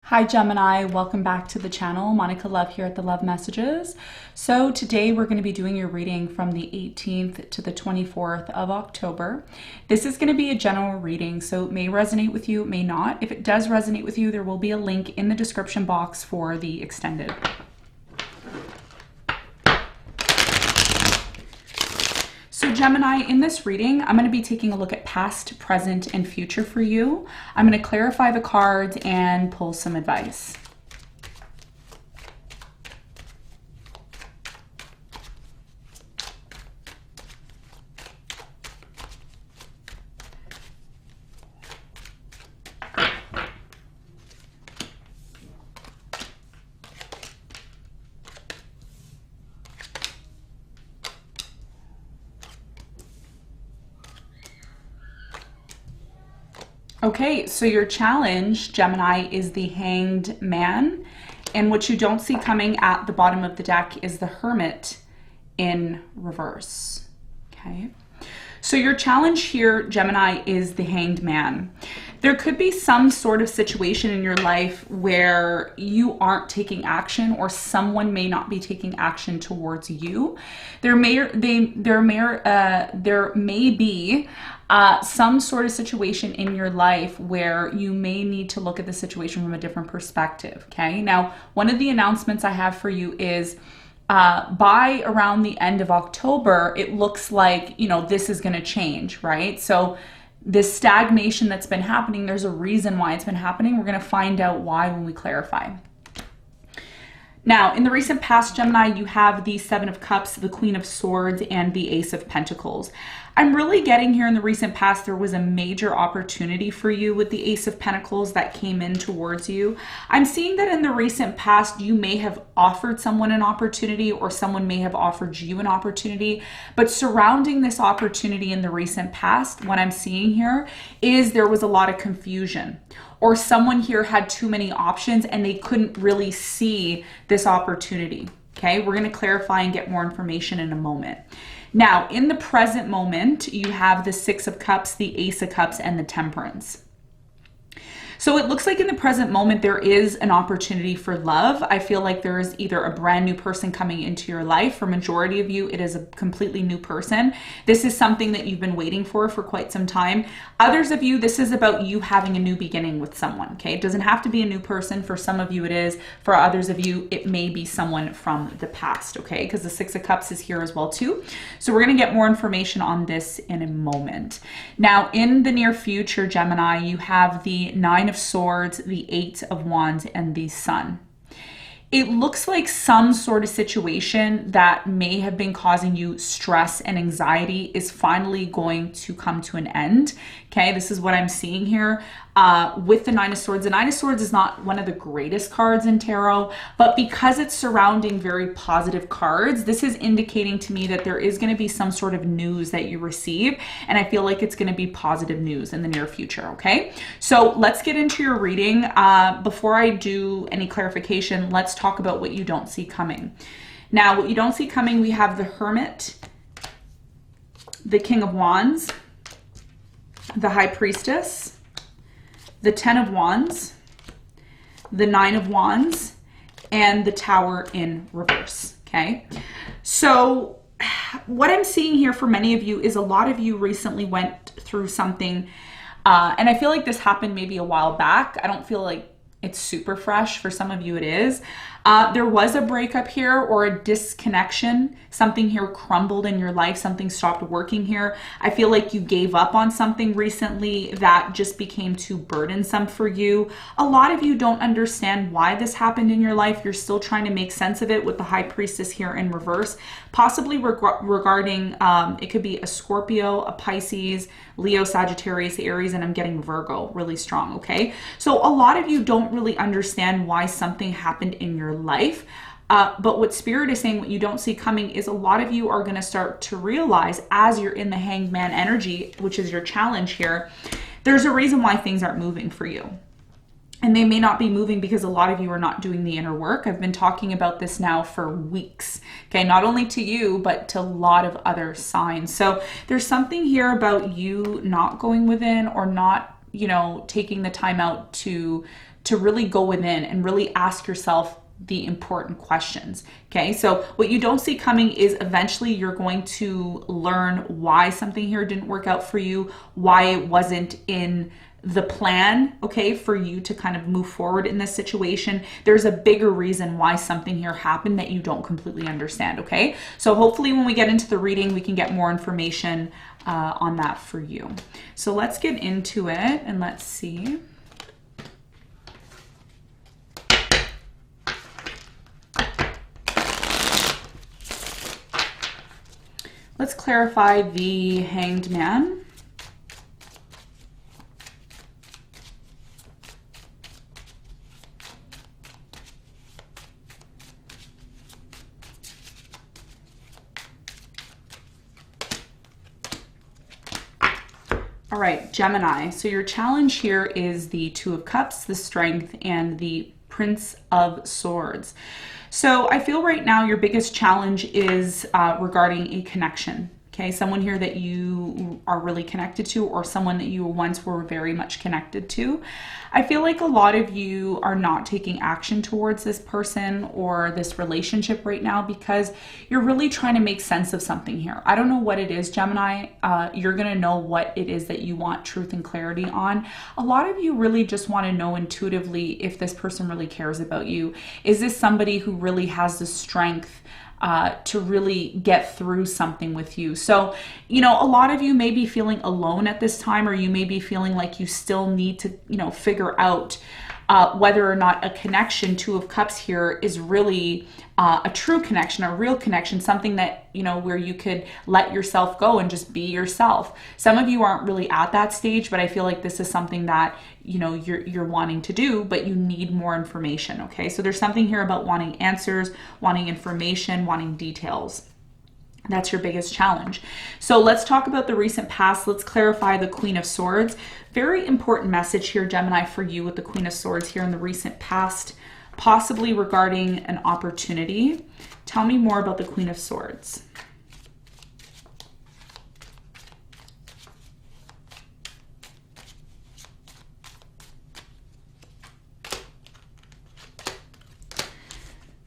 Hi Gemini, welcome back to the channel. Monica Love here at the Love Messages. So today we're going to be doing your reading from the 18th to the 24th of October. This is going to be a general reading, so it may resonate with you, it may not. If it does resonate with you, there will be a link in the description box for the extended. So Gemini, in this reading, I'm going to be taking a look at past, present, and future for you. I'm going to clarify the cards and pull some advice. Okay, so your challenge, Gemini, is the Hanged Man. And what you don't see coming at the bottom of the deck is the Hermit in reverse. Okay, so your challenge here, Gemini, is the Hanged Man. There could be some sort of situation in your life where you aren't taking action, or someone may not be taking action towards you. There may be some sort of situation in your life where you may need to look at the situation from a different perspective. Okay, now one of the announcements I have for you is by around the end of October, it looks like, you know, this is going to change, right? So this stagnation that's been happening, there's a reason why it's been happening. We're going to find out why when we clarify. Now, in the recent past, Gemini, you have the Seven of Cups, the Queen of Swords, and the Ace of Pentacles. I'm really getting here in the recent past, there was a major opportunity for you with the Ace of Pentacles that came in towards you. I'm seeing that in the recent past, you may have offered someone an opportunity, or someone may have offered you an opportunity. But surrounding this opportunity in the recent past, what I'm seeing here is there was a lot of confusion, or someone here had too many options and they couldn't really see this opportunity. Okay, we're going to clarify and get more information in a moment. Now, in the present moment, you have the Six of Cups, the Ace of Cups, and the Temperance. So it looks like in the present moment, there is an opportunity for love. I feel like there is either a brand new person coming into your life. For majority of you, it is a completely new person. This is something that you've been waiting for quite some time. Others of you, this is about you having a new beginning with someone, okay? It doesn't have to be a new person. For some of you, it is. For others of you, it may be someone from the past, okay? Because the Six of Cups is here as well, too. So we're going to get more information on this in a moment. Now, in the near future, Gemini, you have the Nine of Swords, the Eight of Wands, and the Sun. It looks like some sort of situation that may have been causing you stress and anxiety is finally going to come to an end. Okay, this is what I'm seeing here with the Nine of Swords. The Nine of Swords is not one of the greatest cards in tarot, but because it's surrounding very positive cards, this is indicating to me that there is going to be some sort of news that you receive, and I feel like it's going to be positive news in the near future. Okay, so let's get into your reading. Before I do any clarification, let's talk about what you don't see coming. Now, what you don't see coming, we have the Hermit, the King of Wands, the High Priestess, the Ten of Wands, the Nine of Wands, and the Tower in reverse. Okay, so what I'm seeing here for many of you is a lot of you recently went through something, and I feel like this happened maybe a while back. I don't feel like it's super fresh. For some of you, it is. There was a breakup here, or a disconnection. Something here crumbled in your life. Something stopped working here. I feel like you gave up on something recently that just became too burdensome for you. A lot of you don't understand why this happened in your life. You're still trying to make sense of it with the High Priestess here in reverse. Possibly regarding, it could be a Scorpio, a Pisces, Leo, Sagittarius, Aries, and I'm getting Virgo really strong, okay? So a lot of you don't really understand why something happened in your life. But what Spirit is saying, what you don't see coming, is a lot of you are going to start to realize as you're in the Hanged Man energy, which is your challenge here, there's a reason why things aren't moving for you. And they may not be moving because a lot of you are not doing the inner work. I've been talking about this now for weeks, okay? Not only to you, but to a lot of other signs. So there's something here about you not going within, or not, you know, taking the time out to to really go within and really ask yourself the important questions. Okay, so what you don't see coming is eventually you're going to learn why something here didn't work out for you, why it wasn't in the plan, okay, for you to kind of move forward in this situation. There's a bigger reason why something here happened that you don't completely understand, okay? So hopefully when we get into the reading, we can get more information on that for you. So let's get into it and let's see. Let's clarify the Hanged Man. All right, Gemini. So your challenge here is the Two of Cups, the Strength, and the Prince of Swords. So I feel right now your biggest challenge is regarding a connection. Okay, someone here that you are really connected to, or someone that you once were very much connected to. I feel like a lot of you are not taking action towards this person or this relationship right now because you're really trying to make sense of something here. I don't know what it is, Gemini. You're going to know what it is that you want truth and clarity on. A lot of you really just want to know intuitively if this person really cares about you. Is this somebody who really has the strength to really get through something with you? So, you know, a lot of you may be feeling alone at this time, or you may be feeling like you still need to, you know, figure out whether or not a connection, Two of Cups here, is really a true connection, a real connection, something that, you know, where you could let yourself go and just be yourself. Some of you aren't really at that stage, but I feel like this is something that, you know, you're wanting to do, but you need more information, okay? So there's something here about wanting answers, wanting information, wanting details. That's your biggest challenge. So let's talk about the recent past. Let's clarify the Queen of Swords. Very important message here, Gemini, for you with the Queen of Swords here in the recent past, possibly regarding an opportunity. Tell me more about the Queen of Swords.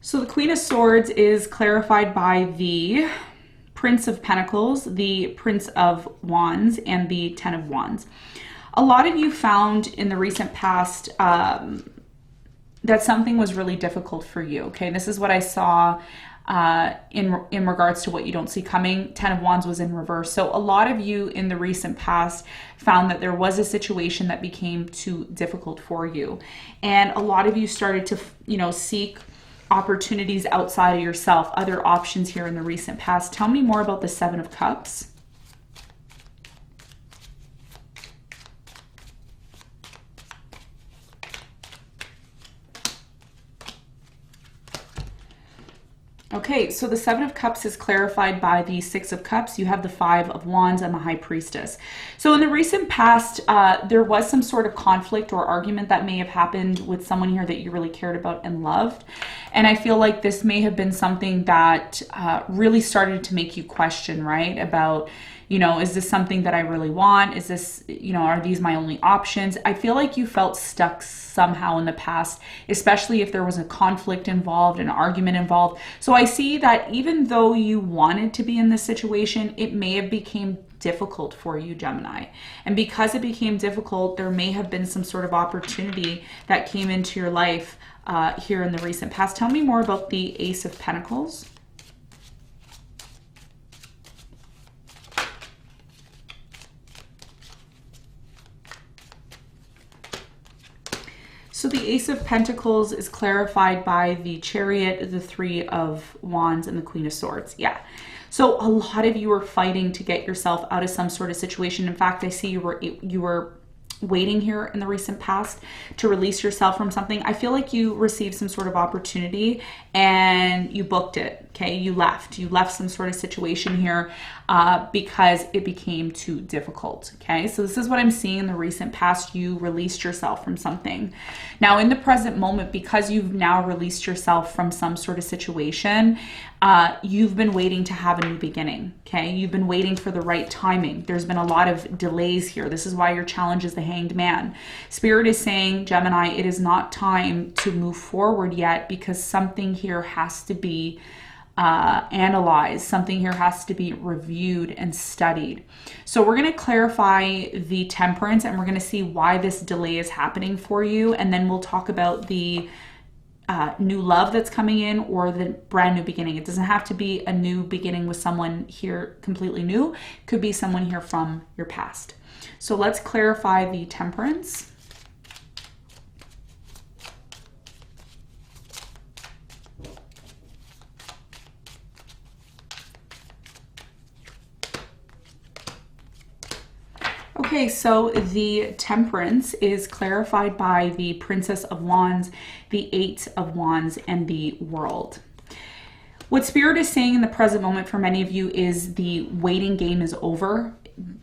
So the Queen of Swords is clarified by the Prince of Pentacles, the Prince of Wands, and the Ten of Wands. A lot of you found in the recent past that something was really difficult for you, okay? This is what I saw in regards to what you don't see coming. Ten of Wands was in reverse. So a lot of you in the recent past found that there was a situation that became too difficult for you. And a lot of you started to, you know, seek opportunities outside of yourself, other options here in the recent past. Tell me more about the Seven of Cups. Okay, so the Seven of Cups is clarified by the Six of Cups. You have the Five of Wands and the High Priestess. So in the recent past, there was some sort of conflict or argument that may have happened with someone here that you really cared about and loved. And I feel like this may have been something that really started to make you question, right? About, you know, is this something that I really want? Is this, you know, are these my only options? I feel like you felt stuck somehow in the past, especially if there was a conflict involved, an argument involved. So I see that even though you wanted to be in this situation, it may have became difficult for you, Gemini. And because it became difficult, there may have been some sort of opportunity that came into your life here in the recent past. Tell me more about the Ace of Pentacles. So the Ace of Pentacles is clarified by the Chariot, the Three of Wands, and the Queen of Swords. Yeah. So a lot of you are fighting to get yourself out of some sort of situation. In fact, I see you were waiting here in the recent past to release yourself from something. I feel like you received some sort of opportunity and you booked it. Okay, you left some sort of situation here. because it became too difficult. Okay, so this is what I'm seeing in the recent past. You released yourself from something. Now in the present moment, because you've now released yourself from some sort of situation, you've been waiting to have a new beginning. Okay, you've been waiting for the right timing. There's been a lot of delays here. This is why your challenge is the Hanged Man. Spirit is saying, Gemini, it is not time to move forward yet, because something here has to be analyzed. Something here has to be reviewed and studied. So we're going to clarify the Temperance, and we're going to see why this delay is happening for you. And then we'll talk about the new love that's coming in, or the brand new beginning. It doesn't have to be a new beginning with someone here completely new. It could be someone here from your past. So let's clarify the Temperance. Okay, so the Temperance is clarified by the Princess of Wands, the Eight of Wands, and the World. What Spirit is saying in the present moment for many of you is the waiting game is over.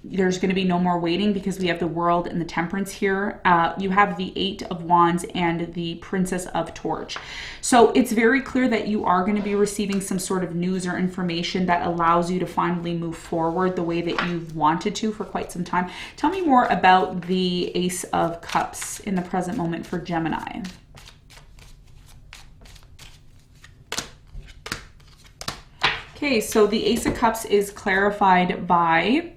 There's going to be no more waiting, because we have the World and the Temperance here. You have the Eight of Wands and the Princess of Torch. So it's very clear that you are going to be receiving some sort of news or information that allows you to finally move forward the way that you've wanted to for quite some time. Tell me more about the Ace of Cups in the present moment for Gemini. Okay, so the Ace of Cups is clarified by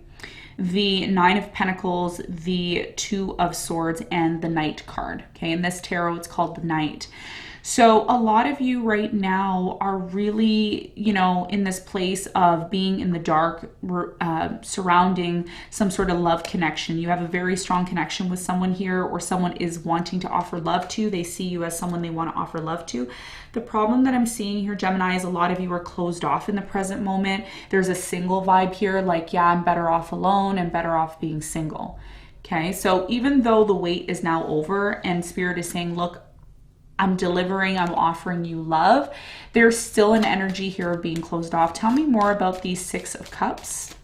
the Nine of Pentacles, the Two of Swords, and the Knight card. Okay, in this tarot, it's called the Knight. So a lot of you right now are really, in this place of being in the dark, surrounding some sort of love connection. You have a very strong connection with someone here, or someone is wanting to offer love to. They see you as someone they want to offer love to. The problem that I'm seeing here, Gemini, is a lot of you are closed off in the present moment. There's a single vibe here, like, yeah, I'm better off alone and better off being single. Okay, so even though the wait is now over and Spirit is saying, look, I'm delivering, I'm offering you love, there's still an energy here of being closed off. Tell me more about the Six of Cups.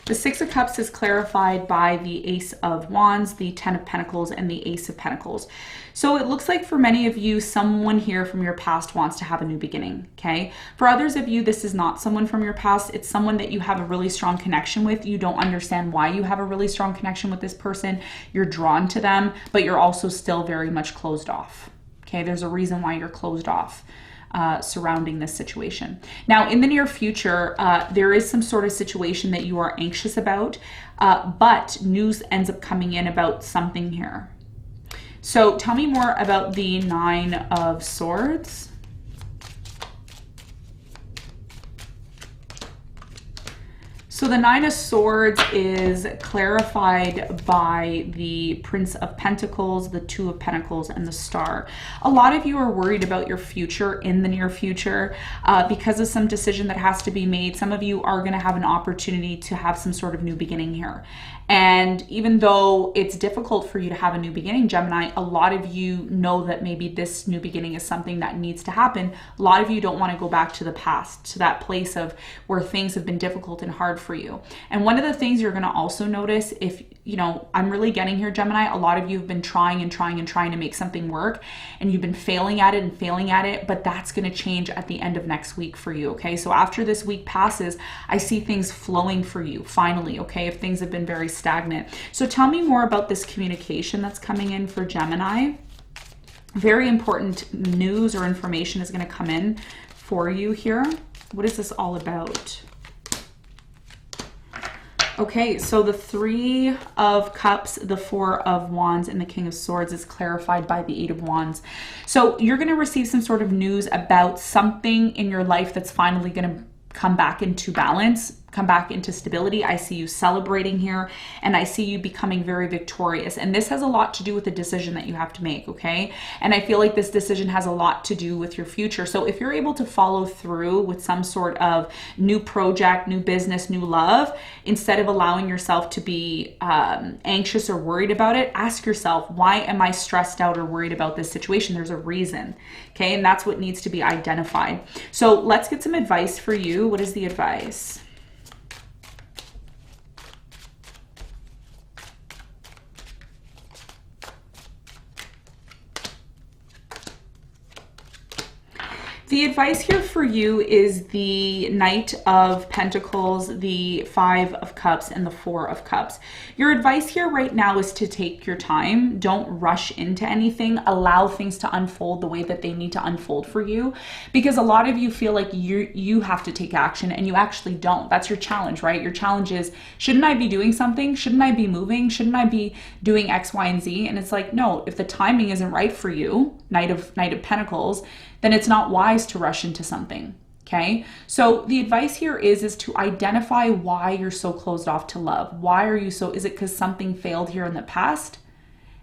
The Six of Cups is clarified by the Ace of Wands, the Ten of Pentacles, and the Ace of Pentacles. So it looks like for many of you, someone here from your past wants to have a new beginning, okay? For others of you, this is not someone from your past. It's someone that you have a really strong connection with. You don't understand why you have a really strong connection with this person. You're drawn to them, but you're also still very much closed off, okay? There's a reason why you're closed off surrounding this situation. Now, in the near future, there is some sort of situation that you are anxious about, but news ends up coming in about something here. So tell me more about the Nine of Swords. So the Nine of Swords is clarified by the Prince of Pentacles, the Two of Pentacles, and the Star. A lot of you are worried about your future in the near future because of some decision that has to be made. Some of you are going to have an opportunity to have some sort of new beginning here. And even though it's difficult for you to have a new beginning, Gemini, a lot of you know that maybe this new beginning is something that needs to happen. A lot of you don't want to go back to the past, to that place of where things have been difficult and hard for you. And one of the things you're going to also notice, if, I'm really getting here, Gemini, a lot of you have been trying to make something work, and you've been failing at it, but that's going to change at the end of next week for you, okay? So after this week passes, I see things flowing for you, finally, okay, if things have been very stagnant. So tell me more about this communication that's coming in for Gemini. Very important news or information is going to come in for you here. What is this all about? Okay, so the Three of Cups, the Four of Wands, and the King of Swords is clarified by the Eight of Wands. So you're going to receive some sort of news about something in your life that's finally going to come back into balance, come back into stability. I see you celebrating here, and I see you becoming very victorious. And this has a lot to do with the decision that you have to make, okay? And I feel like this decision has a lot to do with your future. So if you're able to follow through with some sort of new project, new business, new love, instead of allowing yourself to be anxious or worried about it, ask yourself, why am I stressed out or worried about this situation? There's a reason, okay? And that's what needs to be identified. So let's get some advice for you. What is the advice? The advice here for you is the Knight of Pentacles, the Five of Cups, and the Four of Cups. Your advice here right now is to take your time. Don't rush into anything. Allow things to unfold the way that they need to unfold for you, because a lot of you feel like you have to take action and you actually don't. That's your challenge, right? Your challenge is, shouldn't I be doing something? Shouldn't I be moving? Shouldn't I be doing X, Y, and Z? And it's like, no, if the timing isn't right for you, Knight of Pentacles, then it's not wise to rush into something, okay? So the advice here is to identify why you're so closed off to love. Why are you so, is it because something failed here in the past?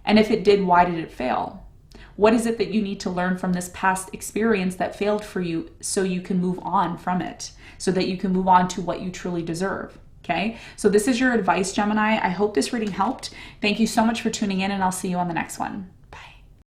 And if it did, why did it fail? What is it that you need to learn from this past experience that failed for you so you can move on from it, so that you can move on to what you truly deserve, okay? So this is your advice, Gemini. I hope this reading helped. Thank you so much for tuning in, and I'll see you on the next one.